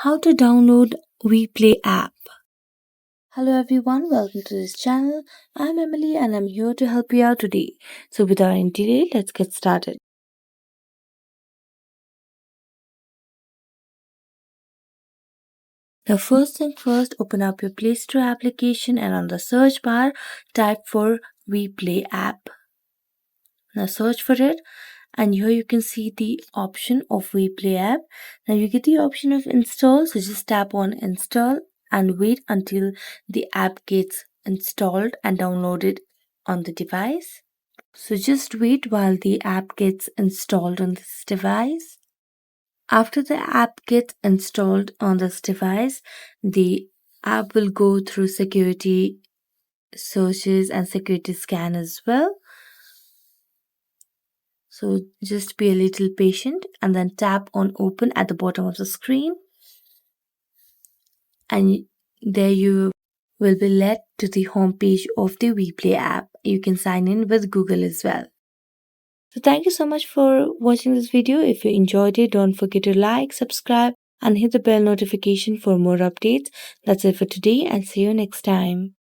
How to download WePlay app. Hello everyone, welcome to this channel. I'm Emily and I'm here to help you out today. So without any delay, let's get started. Now first thing first, open up your Play Store application and on the search bar, type for WePlay app. Now search for it and here you can see the option of WePlay app. Now you get the option of install, so just tap on install and wait until the app gets installed and downloaded on the device. So just wait while the app gets installed on this device. After the app gets installed on this device, the app will go through security searches and security scan as well. So just be a little patient and then tap on open at the bottom of the screen. And there you will be led to the home page of the WePlay app. You can sign in with Google as well. So thank you so much for watching this video. If you enjoyed it, don't forget to like, subscribe and hit the bell notification for more updates. That's it for today and see you next time.